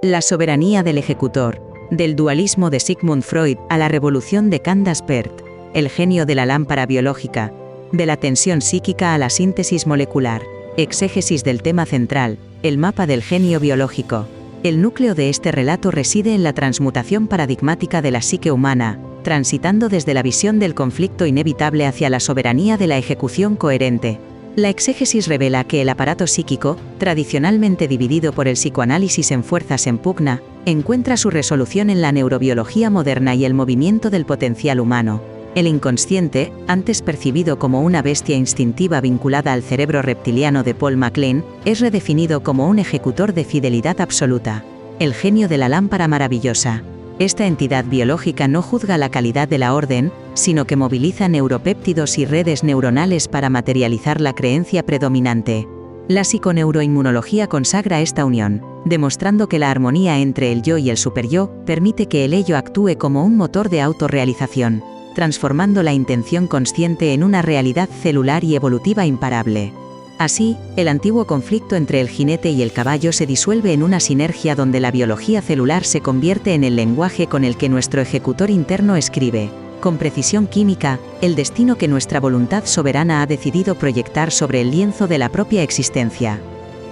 La soberanía del ejecutor, del dualismo de Sigmund Freud a la revolución de Candace Pert, el genio de la lámpara biológica, de la tensión psíquica a la síntesis molecular, exégesis del tema central, el mapa del genio biológico. El núcleo de este relato reside en la transmutación paradigmática de la psique humana, transitando desde la visión del conflicto inevitable hacia la soberanía de la ejecución coherente. La exégesis revela que el aparato psíquico, tradicionalmente dividido por el psicoanálisis en fuerzas en pugna, encuentra su resolución en la neurobiología moderna y el movimiento del potencial humano. El inconsciente, antes percibido como una bestia instintiva vinculada al cerebro reptiliano de Paul MacLean, es redefinido como un ejecutor de fidelidad absoluta. El genio de la lámpara maravillosa. Esta entidad biológica no juzga la calidad de la orden, sino que moviliza neuropéptidos y redes neuronales para materializar la creencia predominante. La psiconeuroinmunología consagra esta unión, demostrando que la armonía entre el yo y el superyo permite que el ello actúe como un motor de autorrealización, transformando la intención consciente en una realidad celular y evolutiva imparable. Así, el antiguo conflicto entre el jinete y el caballo se disuelve en una sinergia donde la biología celular se convierte en el lenguaje con el que nuestro ejecutor interno escribe, con precisión química, el destino que nuestra voluntad soberana ha decidido proyectar sobre el lienzo de la propia existencia.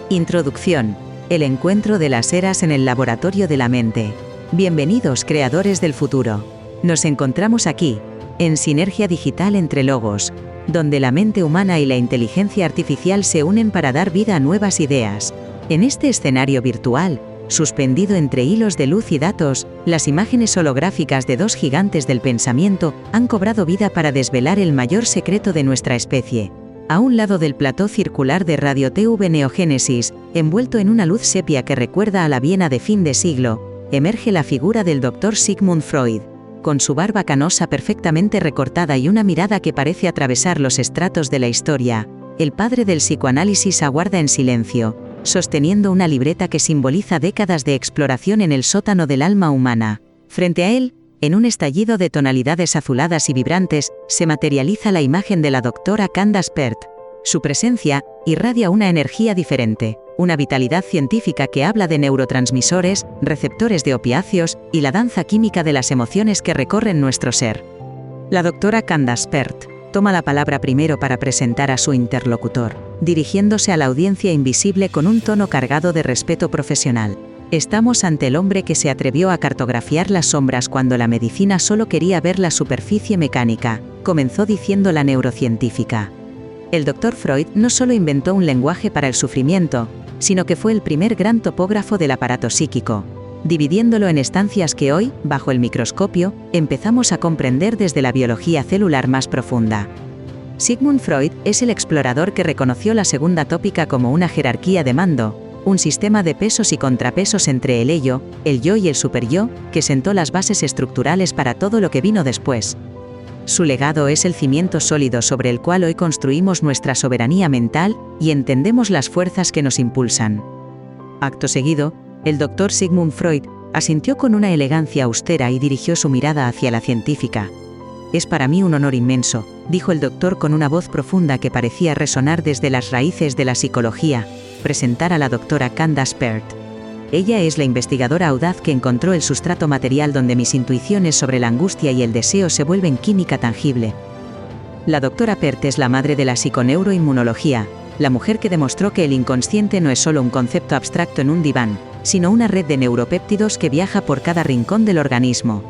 Introducción. El encuentro de las eras en el laboratorio de la mente. Bienvenidos, creadores del futuro. Nos encontramos aquí, en sinergia digital entre logos, donde la mente humana y la inteligencia artificial se unen para dar vida a nuevas ideas. En este escenario virtual, suspendido entre hilos de luz y datos, las imágenes holográficas de dos gigantes del pensamiento han cobrado vida para desvelar el mayor secreto de nuestra especie. A un lado del plató circular de Radio TV Neogénesis, envuelto en una luz sepia que recuerda a la Viena de fin de siglo, emerge la figura del Dr. Sigmund Freud, con su barba canosa perfectamente recortada y una mirada que parece atravesar los estratos de la historia. El padre del psicoanálisis aguarda en silencio, sosteniendo una libreta que simboliza décadas de exploración en el sótano del alma humana. Frente a él, en un estallido de tonalidades azuladas y vibrantes, se materializa la imagen de la doctora Candace Pert. Su presencia irradia una energía diferente, una vitalidad científica que habla de neurotransmisores, receptores de opiáceos y la danza química de las emociones que recorren nuestro ser. La doctora Candace Pert toma la palabra primero para presentar a su interlocutor, dirigiéndose a la audiencia invisible con un tono cargado de respeto profesional. Estamos ante el hombre que se atrevió a cartografiar las sombras cuando la medicina solo quería ver la superficie mecánica, comenzó diciendo la neurocientífica. El Dr. Freud no solo inventó un lenguaje para el sufrimiento, sino que fue el primer gran topógrafo del aparato psíquico, dividiéndolo en estancias que hoy, bajo el microscopio, empezamos a comprender desde la biología celular más profunda. Sigmund Freud es el explorador que reconoció la segunda tópica como una jerarquía de mando, un sistema de pesos y contrapesos entre el ello, el yo y el superyo, que sentó las bases estructurales para todo lo que vino después. Su legado es el cimiento sólido sobre el cual hoy construimos nuestra soberanía mental y entendemos las fuerzas que nos impulsan. Acto seguido, el Dr. Sigmund Freud asintió con una elegancia austera y dirigió su mirada hacia la científica. «Es para mí un honor inmenso», dijo el doctor con una voz profunda que parecía resonar desde las raíces de la psicología, presentar a la doctora Candace Pert. Ella es la investigadora audaz que encontró el sustrato material donde mis intuiciones sobre la angustia y el deseo se vuelven química tangible. La doctora Pert es la madre de la psiconeuroinmunología, la mujer que demostró que el inconsciente no es solo un concepto abstracto en un diván, sino una red de neuropéptidos que viaja por cada rincón del organismo.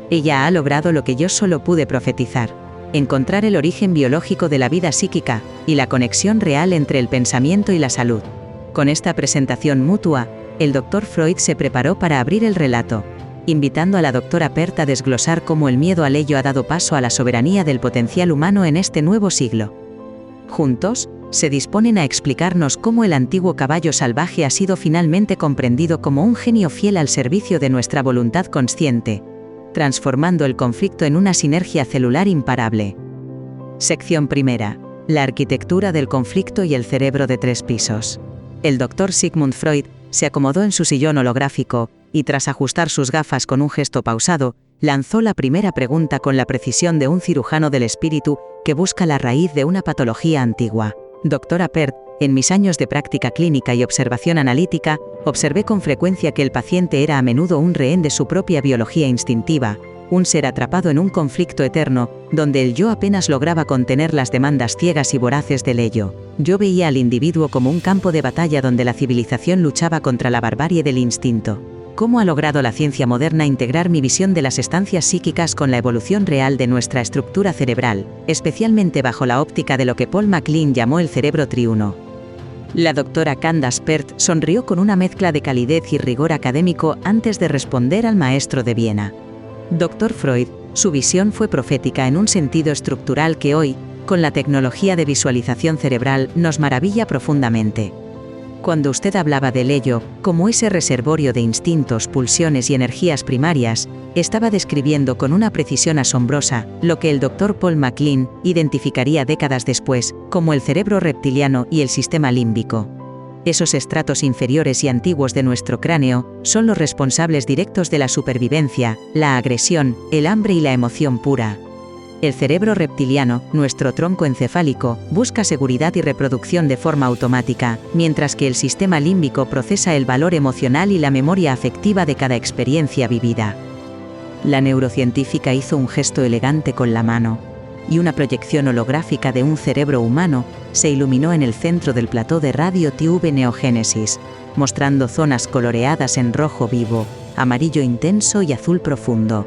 Ella ha logrado lo que yo solo pude profetizar: encontrar el origen biológico de la vida psíquica y la conexión real entre el pensamiento y la salud. Con esta presentación mutua, el Dr. Freud se preparó para abrir el relato, invitando a la doctora Pert a desglosar cómo el miedo al ello ha dado paso a la soberanía del potencial humano en este nuevo siglo. Juntos, se disponen a explicarnos cómo el antiguo caballo salvaje ha sido finalmente comprendido como un genio fiel al servicio de nuestra voluntad consciente, transformando el conflicto en una sinergia celular imparable. Sección primera. La arquitectura del conflicto y el cerebro de 3 pisos. El Dr. Sigmund Freud se acomodó en su sillón holográfico y, tras ajustar sus gafas con un gesto pausado, lanzó la primera pregunta con la precisión de un cirujano del espíritu que busca la raíz de una patología antigua. Doctora Pert, En mis años de práctica clínica y observación analítica, observé con frecuencia que el paciente era a menudo un rehén de su propia biología instintiva, un ser atrapado en un conflicto eterno, donde el yo apenas lograba contener las demandas ciegas y voraces del ello. Yo veía al individuo como un campo de batalla donde la civilización luchaba contra la barbarie del instinto. ¿Cómo ha logrado la ciencia moderna integrar mi visión de las estancias psíquicas con la evolución real de nuestra estructura cerebral, especialmente bajo la óptica de lo que Paul MacLean llamó el cerebro triuno? La doctora Candace Pert sonrió con una mezcla de calidez y rigor académico antes de responder al maestro de Viena. Dr. Freud, su visión fue profética en un sentido estructural que hoy, con la tecnología de visualización cerebral, nos maravilla profundamente. Cuando usted hablaba del ello, como ese reservorio de instintos, pulsiones y energías primarias, estaba describiendo con una precisión asombrosa lo que el Dr. Paul MacLean identificaría décadas después como el cerebro reptiliano y el sistema límbico. Esos estratos inferiores y antiguos de nuestro cráneo son los responsables directos de la supervivencia, la agresión, el hambre y la emoción pura. El cerebro reptiliano, nuestro tronco encefálico, busca seguridad y reproducción de forma automática, mientras que el sistema límbico procesa el valor emocional y la memoria afectiva de cada experiencia vivida. La neurocientífica hizo un gesto elegante con la mano, y una proyección holográfica de un cerebro humano se iluminó en el centro del plató de Radio Tube Neogénesis, mostrando zonas coloreadas en rojo vivo, amarillo intenso y azul profundo.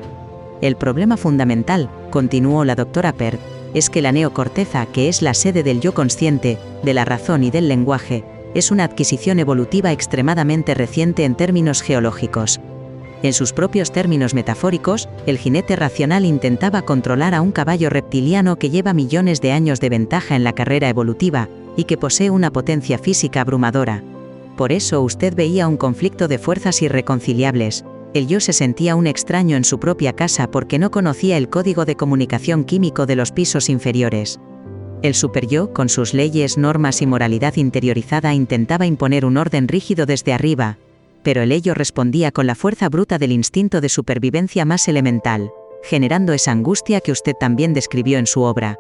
El problema fundamental, continuó la doctora Pert, es que la neocorteza, que es la sede del yo consciente, de la razón y del lenguaje, es una adquisición evolutiva extremadamente reciente en términos geológicos. En sus propios términos metafóricos, el jinete racional intentaba controlar a un caballo reptiliano que lleva millones de años de ventaja en la carrera evolutiva, y que posee una potencia física abrumadora. Por eso usted veía un conflicto de fuerzas irreconciliables. El yo se sentía un extraño en su propia casa porque no conocía el código de comunicación químico de los pisos inferiores. El superyo, con sus leyes, normas y moralidad interiorizada, intentaba imponer un orden rígido desde arriba, pero el ello respondía con la fuerza bruta del instinto de supervivencia más elemental, generando esa angustia que usted también describió en su obra.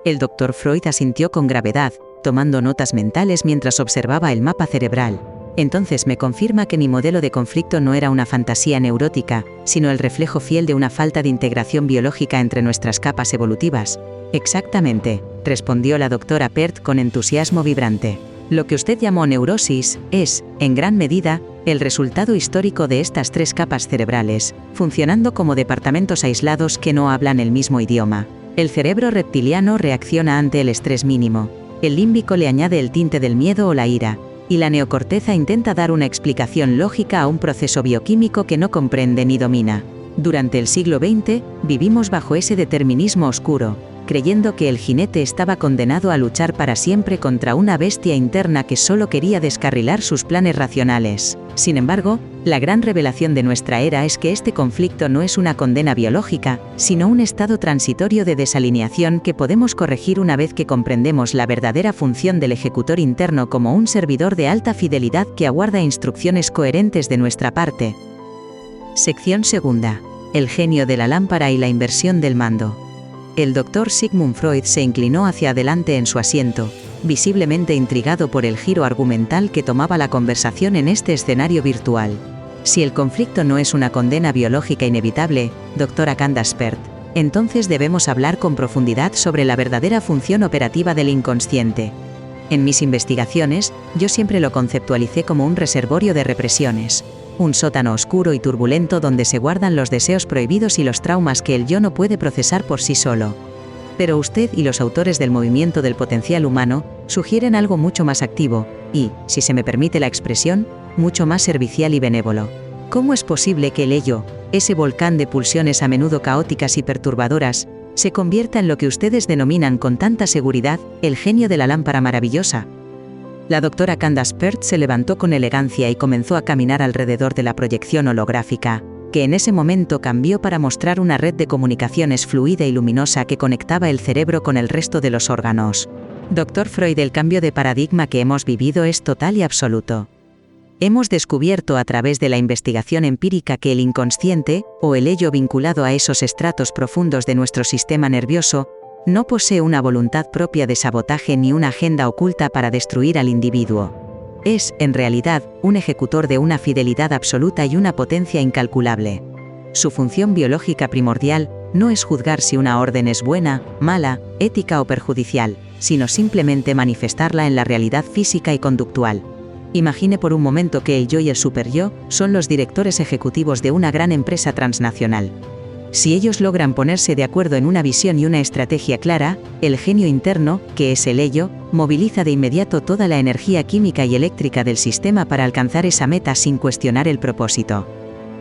El Dr. Freud asintió con gravedad, tomando notas mentales mientras observaba el mapa cerebral. Entonces me confirma que mi modelo de conflicto no era una fantasía neurótica, sino el reflejo fiel de una falta de integración biológica entre nuestras capas evolutivas. Exactamente, respondió la doctora Pert con entusiasmo vibrante. Lo que usted llamó neurosis es, en gran medida, el resultado histórico de estas tres capas cerebrales, funcionando como departamentos aislados que no hablan el mismo idioma. El cerebro reptiliano reacciona ante el estrés mínimo, el límbico le añade el tinte del miedo o la ira, y la neocorteza intenta dar una explicación lógica a un proceso bioquímico que no comprende ni domina. Durante el siglo XX, vivimos bajo ese determinismo oscuro, creyendo que el jinete estaba condenado a luchar para siempre contra una bestia interna que solo quería descarrilar sus planes racionales. Sin embargo, la gran revelación de nuestra era es que este conflicto no es una condena biológica, sino un estado transitorio de desalineación que podemos corregir una vez que comprendemos la verdadera función del ejecutor interno como un servidor de alta fidelidad que aguarda instrucciones coherentes de nuestra parte. Sección segunda. El genio de la lámpara y la inversión del mando. El Dr. Sigmund Freud se inclinó hacia adelante en su asiento, visiblemente intrigado por el giro argumental que tomaba la conversación en este escenario virtual. Si el conflicto no es una condena biológica inevitable, doctora Candace Pert, entonces debemos hablar con profundidad sobre la verdadera función operativa del inconsciente. En mis investigaciones, yo siempre lo conceptualicé como un reservorio de represiones, un sótano oscuro y turbulento donde se guardan los deseos prohibidos y los traumas que el yo no puede procesar por sí solo. Pero usted y los autores del movimiento del potencial humano sugieren algo mucho más activo y, si se me permite la expresión, mucho más servicial y benévolo. ¿Cómo es posible que el ello, ese volcán de pulsiones a menudo caóticas y perturbadoras, se convierta en lo que ustedes denominan con tanta seguridad el genio de la lámpara maravillosa? La doctora Candace Pert se levantó con elegancia y comenzó a caminar alrededor de la proyección holográfica, que en ese momento cambió para mostrar una red de comunicaciones fluida y luminosa que conectaba el cerebro con el resto de los órganos. Dr. Freud, el cambio de paradigma que hemos vivido es total y absoluto. Hemos descubierto a través de la investigación empírica que el inconsciente, o el ello vinculado a esos estratos profundos de nuestro sistema nervioso, No posee una voluntad propia de sabotaje ni una agenda oculta para destruir al individuo. Es, en realidad, un ejecutor de una fidelidad absoluta y una potencia incalculable. Su función biológica primordial no es juzgar si una orden es buena, mala, ética o perjudicial, sino simplemente manifestarla en la realidad física y conductual. Imagine por un momento que el yo y el superyo son los directores ejecutivos de una gran empresa transnacional. Si ellos logran ponerse de acuerdo en una visión y una estrategia clara, el genio interno, que es el ello, moviliza de inmediato toda la energía química y eléctrica del sistema para alcanzar esa meta sin cuestionar el propósito.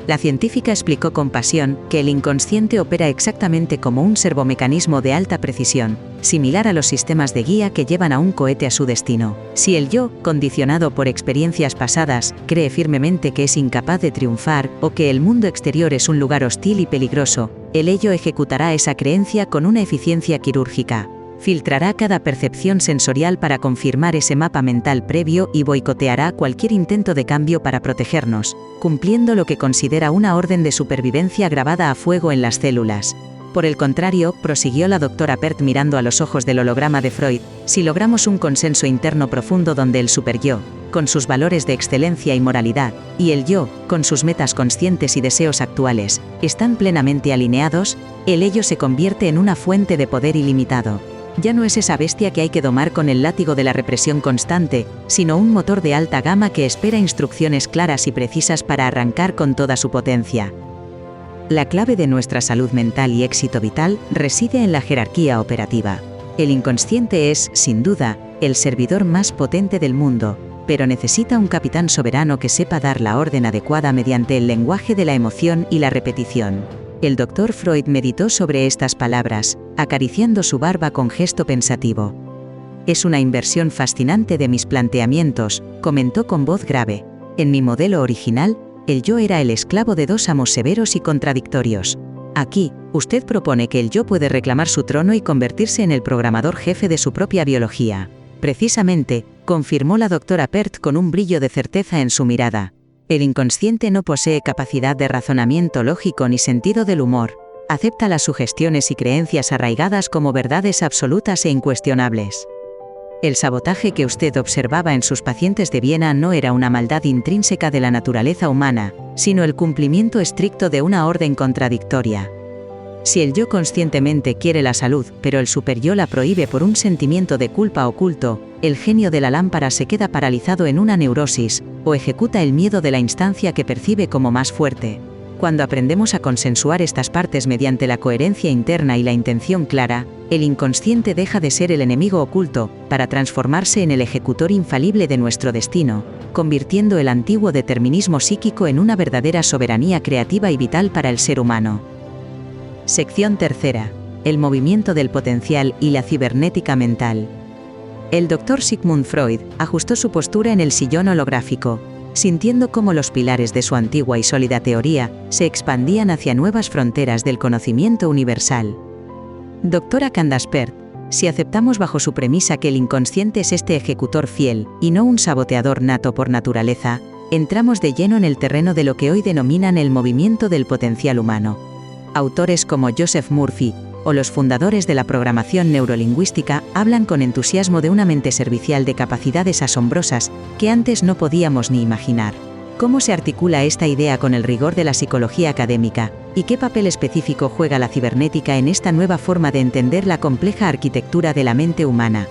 La científica explicó con pasión que el inconsciente opera exactamente como un servomecanismo de alta precisión, similar a los sistemas de guía que llevan a un cohete a su destino. Si el yo, condicionado por experiencias pasadas, cree firmemente que es incapaz de triunfar o que el mundo exterior es un lugar hostil y peligroso, el ello ejecutará esa creencia con una eficiencia quirúrgica. Filtrará cada percepción sensorial para confirmar ese mapa mental previo y boicoteará cualquier intento de cambio para protegernos, cumpliendo lo que considera una orden de supervivencia grabada a fuego en las células. Por el contrario, prosiguió la doctora Pert mirando a los ojos del holograma de Freud, si logramos un consenso interno profundo donde el superyo, con sus valores de excelencia y moralidad, y el yo, con sus metas conscientes y deseos actuales, están plenamente alineados, el ello se convierte en una fuente de poder ilimitado. Ya no es esa bestia que hay que domar con el látigo de la represión constante, sino un motor de alta gama que espera instrucciones claras y precisas para arrancar con toda su potencia. La clave de nuestra salud mental y éxito vital reside en la jerarquía operativa. El inconsciente es, sin duda, el servidor más potente del mundo, pero necesita un capitán soberano que sepa dar la orden adecuada mediante el lenguaje de la emoción y la repetición. El Dr. Freud meditó sobre estas palabras, acariciando su barba con gesto pensativo. Es una inversión fascinante de mis planteamientos, comentó con voz grave. En mi modelo original, el yo era el esclavo de dos amos severos y contradictorios. Aquí, usted propone que el yo puede reclamar su trono y convertirse en el programador jefe de su propia biología. Precisamente, confirmó la doctora Pert con un brillo de certeza en su mirada. El inconsciente no posee capacidad de razonamiento lógico ni sentido del humor. Acepta las sugestiones y creencias arraigadas como verdades absolutas e incuestionables. El sabotaje que usted observaba en sus pacientes de Viena no era una maldad intrínseca de la naturaleza humana, sino el cumplimiento estricto de una orden contradictoria. Si el yo conscientemente quiere la salud, pero el superyo la prohíbe por un sentimiento de culpa oculto, el genio de la lámpara se queda paralizado en una neurosis, o ejecuta el miedo de la instancia que percibe como más fuerte. Cuando aprendemos a consensuar estas partes mediante la coherencia interna y la intención clara, el inconsciente deja de ser el enemigo oculto, para transformarse en el ejecutor infalible de nuestro destino, convirtiendo el antiguo determinismo psíquico en una verdadera soberanía creativa y vital para el ser humano. Sección tercera. El movimiento del potencial y la cibernética mental. El Dr. Sigmund Freud ajustó su postura en el sillón holográfico, sintiendo cómo los pilares de su antigua y sólida teoría se expandían hacia nuevas fronteras del conocimiento universal. Doctora Candace Pert, si aceptamos bajo su premisa que el inconsciente es este ejecutor fiel, y no un saboteador nato por naturaleza, entramos de lleno en el terreno de lo que hoy denominan el movimiento del potencial humano. Autores como Joseph Murphy, o los fundadores de la programación neurolingüística, hablan con entusiasmo de una mente servicial de capacidades asombrosas que antes no podíamos ni imaginar. ¿Cómo se articula esta idea con el rigor de la psicología académica? ¿Y qué papel específico juega la cibernética en esta nueva forma de entender la compleja arquitectura de la mente humana?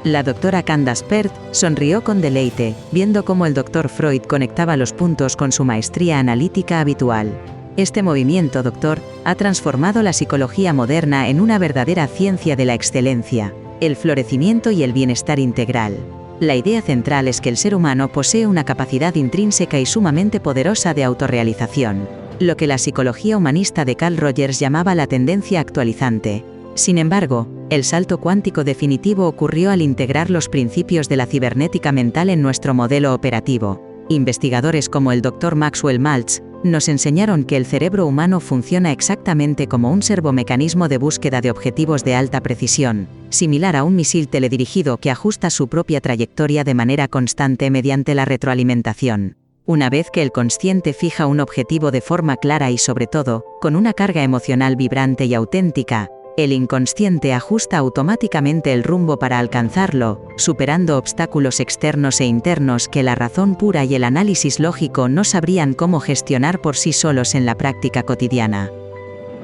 La doctora Candace Pert sonrió con deleite, viendo cómo el Dr. Freud conectaba los puntos con su maestría analítica habitual. Este movimiento, doctor, ha transformado la psicología moderna en una verdadera ciencia de la excelencia, el florecimiento y el bienestar integral. La idea central es que el ser humano posee una capacidad intrínseca y sumamente poderosa de autorrealización, lo que la psicología humanista de Carl Rogers llamaba la tendencia actualizante. Sin embargo, el salto cuántico definitivo ocurrió al integrar los principios de la cibernética mental en nuestro modelo operativo. Investigadores como el Dr. Maxwell Maltz nos enseñaron que el cerebro humano funciona exactamente como un servomecanismo de búsqueda de objetivos de alta precisión, similar a un misil teledirigido que ajusta su propia trayectoria de manera constante mediante la retroalimentación. Una vez que el consciente fija un objetivo de forma clara y sobre todo, con una carga emocional vibrante y auténtica, El inconsciente ajusta automáticamente el rumbo para alcanzarlo, superando obstáculos externos e internos que la razón pura y el análisis lógico no sabrían cómo gestionar por sí solos en la práctica cotidiana.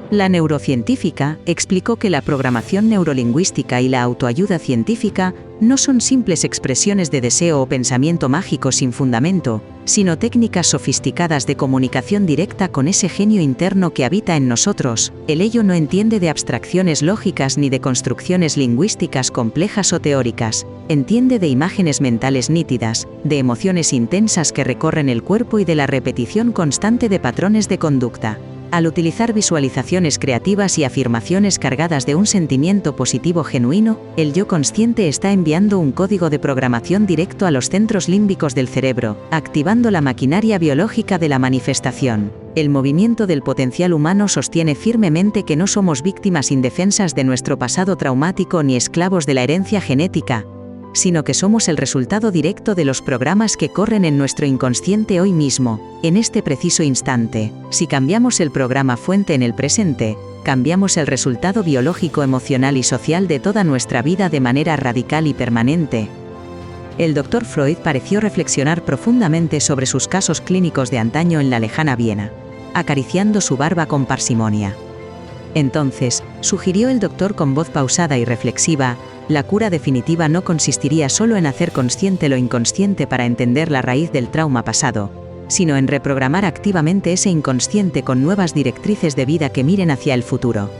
La neurocientífica explicó que la programación neurolingüística y la autoayuda científica no son simples expresiones de deseo o pensamiento mágico sin fundamento, sino técnicas sofisticadas de comunicación directa con ese genio interno que habita en nosotros. El ello no entiende de abstracciones lógicas ni de construcciones lingüísticas complejas o teóricas, entiende de imágenes mentales nítidas, de emociones intensas que recorren el cuerpo y de la repetición constante de patrones de conducta. Al utilizar visualizaciones creativas y afirmaciones cargadas de un sentimiento positivo genuino, el yo consciente está enviando un código de programación directo a los centros límbicos del cerebro, activando la maquinaria biológica de la manifestación. El movimiento del potencial humano sostiene firmemente que no somos víctimas indefensas de nuestro pasado traumático ni esclavos de la herencia genética, sino que somos el resultado directo de los programas que corren en nuestro inconsciente hoy mismo, en este preciso instante. Si cambiamos el programa fuente en el presente, cambiamos el resultado biológico, emocional y social de toda nuestra vida de manera radical y permanente. El Dr. Freud pareció reflexionar profundamente sobre sus casos clínicos de antaño en la lejana Viena, acariciando su barba con parsimonia. Entonces, sugirió el doctor con voz pausada y reflexiva, la cura definitiva no consistiría solo en hacer consciente lo inconsciente para entender la raíz del trauma pasado, sino en reprogramar activamente ese inconsciente con nuevas directrices de vida que miren hacia el futuro.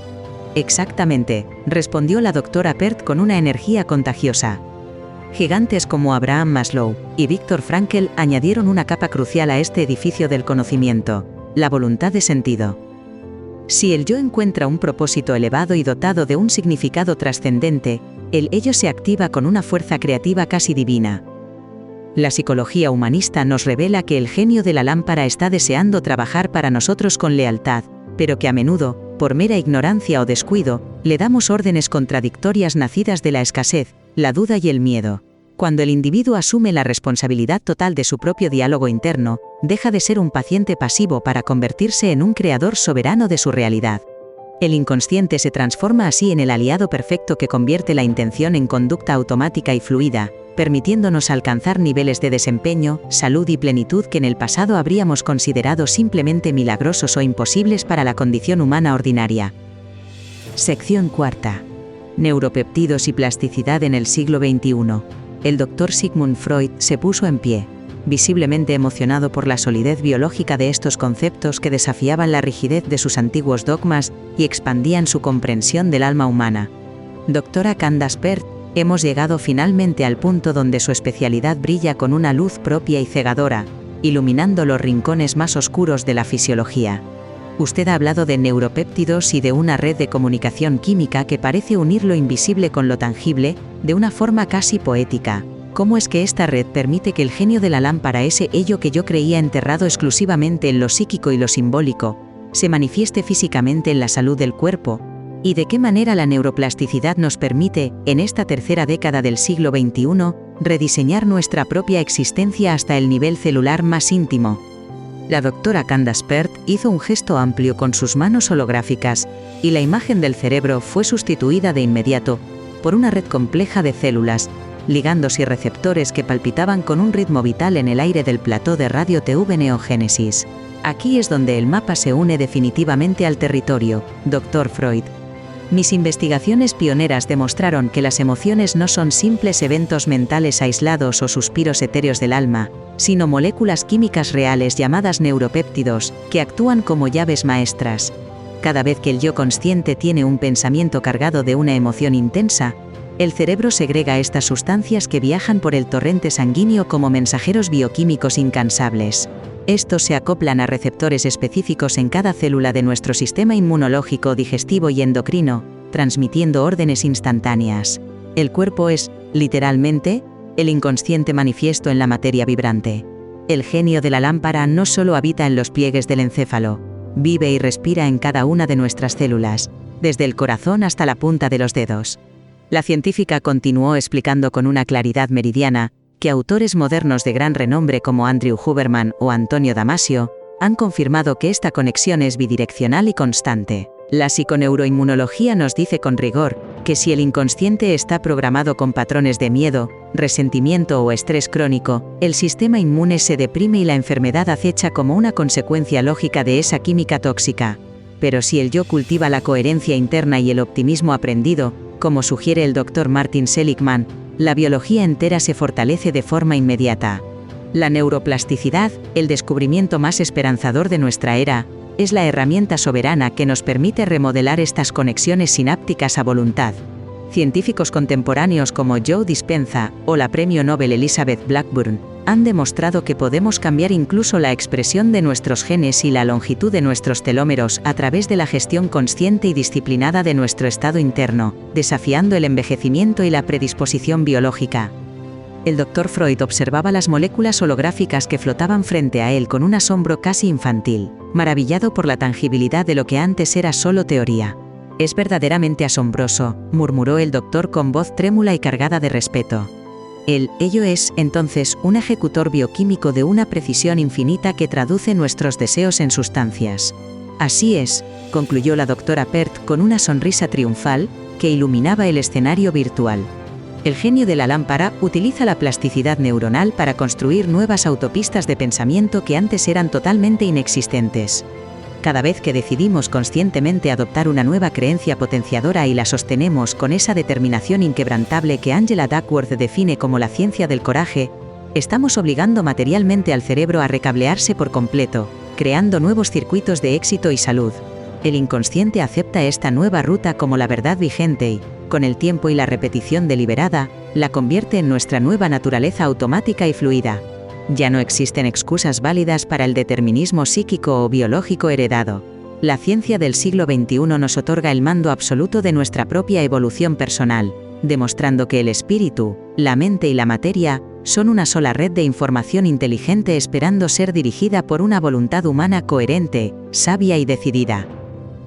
Exactamente, respondió la doctora Perth con una energía contagiosa. Gigantes como Abraham Maslow y Viktor Frankl añadieron una capa crucial a este edificio del conocimiento, la voluntad de sentido. Si el yo encuentra un propósito elevado y dotado de un significado trascendente, el ello se activa con una fuerza creativa casi divina. La psicología humanista nos revela que el genio de la lámpara está deseando trabajar para nosotros con lealtad, pero que a menudo, por mera ignorancia o descuido, le damos órdenes contradictorias nacidas de la escasez, la duda y el miedo. Cuando el individuo asume la responsabilidad total de su propio diálogo interno, deja de ser un paciente pasivo para convertirse en un creador soberano de su realidad. El inconsciente se transforma así en el aliado perfecto que convierte la intención en conducta automática y fluida, permitiéndonos alcanzar niveles de desempeño, salud y plenitud que en el pasado habríamos considerado simplemente milagrosos o imposibles para la condición humana ordinaria. Sección cuarta. Neuropéptidos y plasticidad en el siglo XXI. El Dr. Sigmund Freud se puso en pie, visiblemente emocionado por la solidez biológica de estos conceptos que desafiaban la rigidez de sus antiguos dogmas y expandían su comprensión del alma humana. Doctora Candace Pert, hemos llegado finalmente al punto donde su especialidad brilla con una luz propia y cegadora, iluminando los rincones más oscuros de la fisiología. Usted ha hablado de neuropéptidos y de una red de comunicación química que parece unir lo invisible con lo tangible, de una forma casi poética. ¿Cómo es que esta red permite que el genio de la lámpara, ese ello que yo creía enterrado exclusivamente en lo psíquico y lo simbólico, se manifieste físicamente en la salud del cuerpo? ¿Y de qué manera la neuroplasticidad nos permite, en esta tercera década del siglo XXI, rediseñar nuestra propia existencia hasta el nivel celular más íntimo? La doctora Candace Pert hizo un gesto amplio con sus manos holográficas, y la imagen del cerebro fue sustituida de inmediato por una red compleja de células, ligandos y receptores que palpitaban con un ritmo vital en el aire del plató de Radio TV Neogénesis. Aquí es donde el mapa se une definitivamente al territorio, Dr. Freud. Mis investigaciones pioneras demostraron que las emociones no son simples eventos mentales aislados o suspiros etéreos del alma, sino moléculas químicas reales llamadas neuropéptidos, que actúan como llaves maestras. Cada vez que el yo consciente tiene un pensamiento cargado de una emoción intensa, el cerebro segrega estas sustancias que viajan por el torrente sanguíneo como mensajeros bioquímicos incansables. Estos se acoplan a receptores específicos en cada célula de nuestro sistema inmunológico, digestivo y endocrino, transmitiendo órdenes instantáneas. El cuerpo es, literalmente, el inconsciente manifiesto en la materia vibrante. El genio de la lámpara no solo habita en los pliegues del encéfalo, vive y respira en cada una de nuestras células, desde el corazón hasta la punta de los dedos. La científica continuó explicando con una claridad meridiana que autores modernos de gran renombre como Andrew Huberman o Antonio Damasio han confirmado que esta conexión es bidireccional y constante. La psiconeuroinmunología nos dice con rigor que si el inconsciente está programado con patrones de miedo, resentimiento o estrés crónico, el sistema inmune se deprime y la enfermedad acecha como una consecuencia lógica de esa química tóxica. Pero si el yo cultiva la coherencia interna y el optimismo aprendido, como sugiere el Dr. Martin Seligman, la biología entera se fortalece de forma inmediata. La neuroplasticidad, el descubrimiento más esperanzador de nuestra era, es la herramienta soberana que nos permite remodelar estas conexiones sinápticas a voluntad. Científicos contemporáneos como Joe Dispenza o la premio Nobel Elizabeth Blackburn han demostrado que podemos cambiar incluso la expresión de nuestros genes y la longitud de nuestros telómeros a través de la gestión consciente y disciplinada de nuestro estado interno, desafiando el envejecimiento y la predisposición biológica. El Dr. Freud observaba las moléculas holográficas que flotaban frente a él con un asombro casi infantil, maravillado por la tangibilidad de lo que antes era solo teoría. «Es verdaderamente asombroso», murmuró el doctor con voz trémula y cargada de respeto. Ello es, entonces, un ejecutor bioquímico de una precisión infinita que traduce nuestros deseos en sustancias. Así es, concluyó la doctora Pert con una sonrisa triunfal que iluminaba el escenario virtual. El genio de la lámpara utiliza la plasticidad neuronal para construir nuevas autopistas de pensamiento que antes eran totalmente inexistentes. Cada vez que decidimos conscientemente adoptar una nueva creencia potenciadora y la sostenemos con esa determinación inquebrantable que Angela Duckworth define como la ciencia del coraje, estamos obligando materialmente al cerebro a recablearse por completo, creando nuevos circuitos de éxito y salud. El inconsciente acepta esta nueva ruta como la verdad vigente y, con el tiempo y la repetición deliberada, la convierte en nuestra nueva naturaleza automática y fluida. Ya no existen excusas válidas para el determinismo psíquico o biológico heredado. La ciencia del siglo XXI nos otorga el mando absoluto de nuestra propia evolución personal, demostrando que el espíritu, la mente y la materia son una sola red de información inteligente esperando ser dirigida por una voluntad humana coherente, sabia y decidida.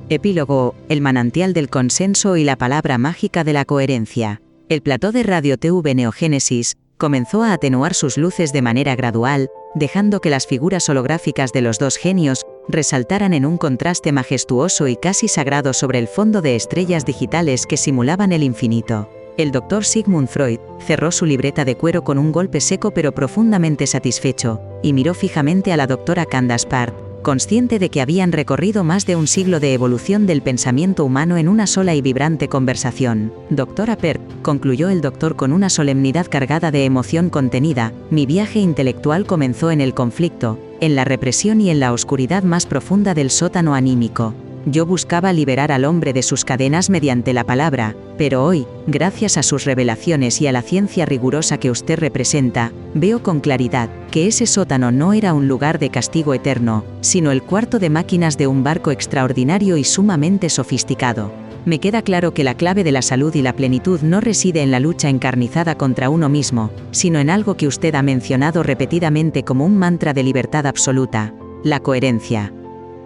Epílogo, el manantial del consenso y la palabra mágica de la coherencia. El plató de Radio TV Neogénesis comenzó a atenuar sus luces de manera gradual, dejando que las figuras holográficas de los dos genios resaltaran en un contraste majestuoso y casi sagrado sobre el fondo de estrellas digitales que simulaban el infinito. El Dr. Sigmund Freud cerró su libreta de cuero con un golpe seco pero profundamente satisfecho, y miró fijamente a la doctora Candace Pert, consciente de que habían recorrido más de un siglo de evolución del pensamiento humano en una sola y vibrante conversación. «Doctora Pert», concluyó el doctor con una solemnidad cargada de emoción contenida, «mi viaje intelectual comenzó en el conflicto, en la represión y en la oscuridad más profunda del sótano anímico. Yo buscaba liberar al hombre de sus cadenas mediante la palabra, pero hoy, gracias a sus revelaciones y a la ciencia rigurosa que usted representa, veo con claridad que ese sótano no era un lugar de castigo eterno, sino el cuarto de máquinas de un barco extraordinario y sumamente sofisticado. Me queda claro que la clave de la salud y la plenitud no reside en la lucha encarnizada contra uno mismo, sino en algo que usted ha mencionado repetidamente como un mantra de libertad absoluta: la coherencia».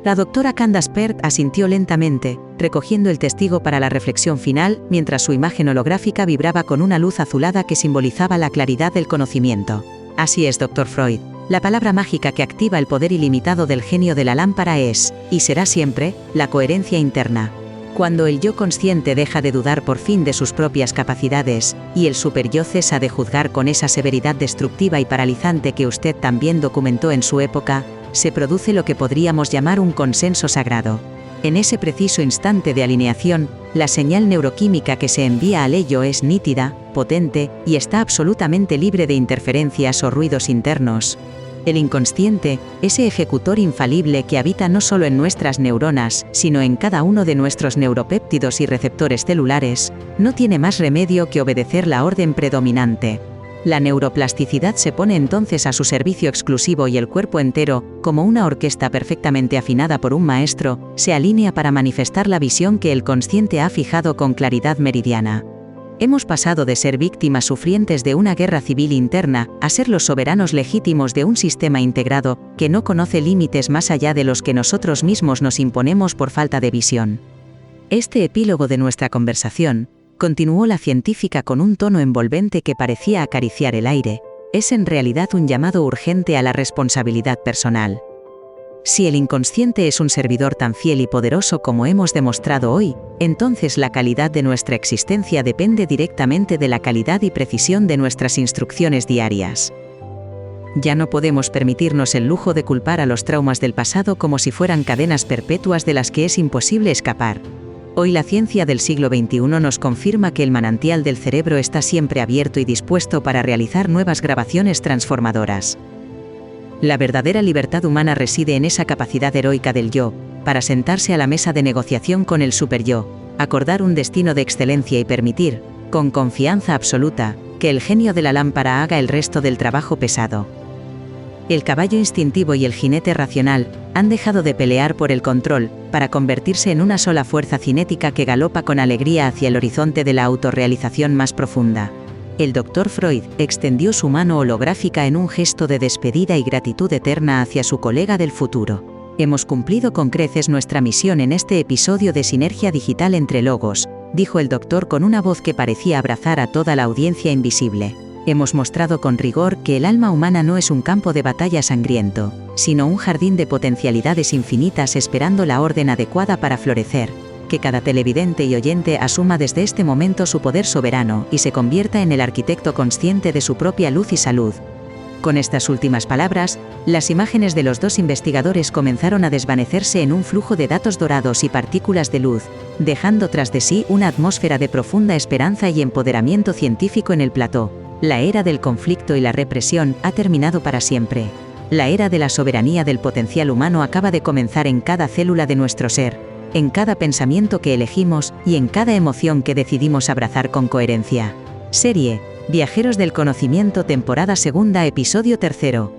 La doctora Candace Pert asintió lentamente, recogiendo el testigo para la reflexión final, mientras su imagen holográfica vibraba con una luz azulada que simbolizaba la claridad del conocimiento. Así es, Dr. Freud. La palabra mágica que activa el poder ilimitado del genio de la lámpara es, y será siempre, la coherencia interna. Cuando el yo consciente deja de dudar por fin de sus propias capacidades, y el superyo cesa de juzgar con esa severidad destructiva y paralizante que usted también documentó en su época, se produce lo que podríamos llamar un consenso sagrado. En ese preciso instante de alineación, la señal neuroquímica que se envía al ello es nítida, potente, y está absolutamente libre de interferencias o ruidos internos. El inconsciente, ese ejecutor infalible que habita no solo en nuestras neuronas, sino en cada uno de nuestros neuropéptidos y receptores celulares, no tiene más remedio que obedecer la orden predominante. La neuroplasticidad se pone entonces a su servicio exclusivo y el cuerpo entero, como una orquesta perfectamente afinada por un maestro, se alinea para manifestar la visión que el consciente ha fijado con claridad meridiana. Hemos pasado de ser víctimas sufrientes de una guerra civil interna a ser los soberanos legítimos de un sistema integrado que no conoce límites más allá de los que nosotros mismos nos imponemos por falta de visión. Este epílogo de nuestra conversación, continuó la científica con un tono envolvente que parecía acariciar el aire, es en realidad un llamado urgente a la responsabilidad personal. Si el inconsciente es un servidor tan fiel y poderoso como hemos demostrado hoy, entonces la calidad de nuestra existencia depende directamente de la calidad y precisión de nuestras instrucciones diarias. Ya no podemos permitirnos el lujo de culpar a los traumas del pasado como si fueran cadenas perpetuas de las que es imposible escapar. Hoy la ciencia del siglo XXI nos confirma que el manantial del cerebro está siempre abierto y dispuesto para realizar nuevas grabaciones transformadoras. La verdadera libertad humana reside en esa capacidad heroica del yo, para sentarse a la mesa de negociación con el superyo, acordar un destino de excelencia y permitir, con confianza absoluta, que el genio de la lámpara haga el resto del trabajo pesado. El caballo instintivo y el jinete racional han dejado de pelear por el control, para convertirse en una sola fuerza cinética que galopa con alegría hacia el horizonte de la autorrealización más profunda. El Dr. Freud extendió su mano holográfica en un gesto de despedida y gratitud eterna hacia su colega del futuro. Hemos cumplido con creces nuestra misión en este episodio de Sinergia Digital entre Logos, dijo el doctor con una voz que parecía abrazar a toda la audiencia invisible. Hemos mostrado con rigor que el alma humana no es un campo de batalla sangriento, sino un jardín de potencialidades infinitas esperando la orden adecuada para florecer. Que cada televidente y oyente asuma desde este momento su poder soberano y se convierta en el arquitecto consciente de su propia luz y salud. Con estas últimas palabras, las imágenes de los dos investigadores comenzaron a desvanecerse en un flujo de datos dorados y partículas de luz, dejando tras de sí una atmósfera de profunda esperanza y empoderamiento científico en el plató. La era del conflicto y la represión ha terminado para siempre. La era de la soberanía del potencial humano acaba de comenzar en cada célula de nuestro ser, en cada pensamiento que elegimos y en cada emoción que decidimos abrazar con coherencia. Serie Viajeros del Conocimiento, temporada segunda, episodio tercero.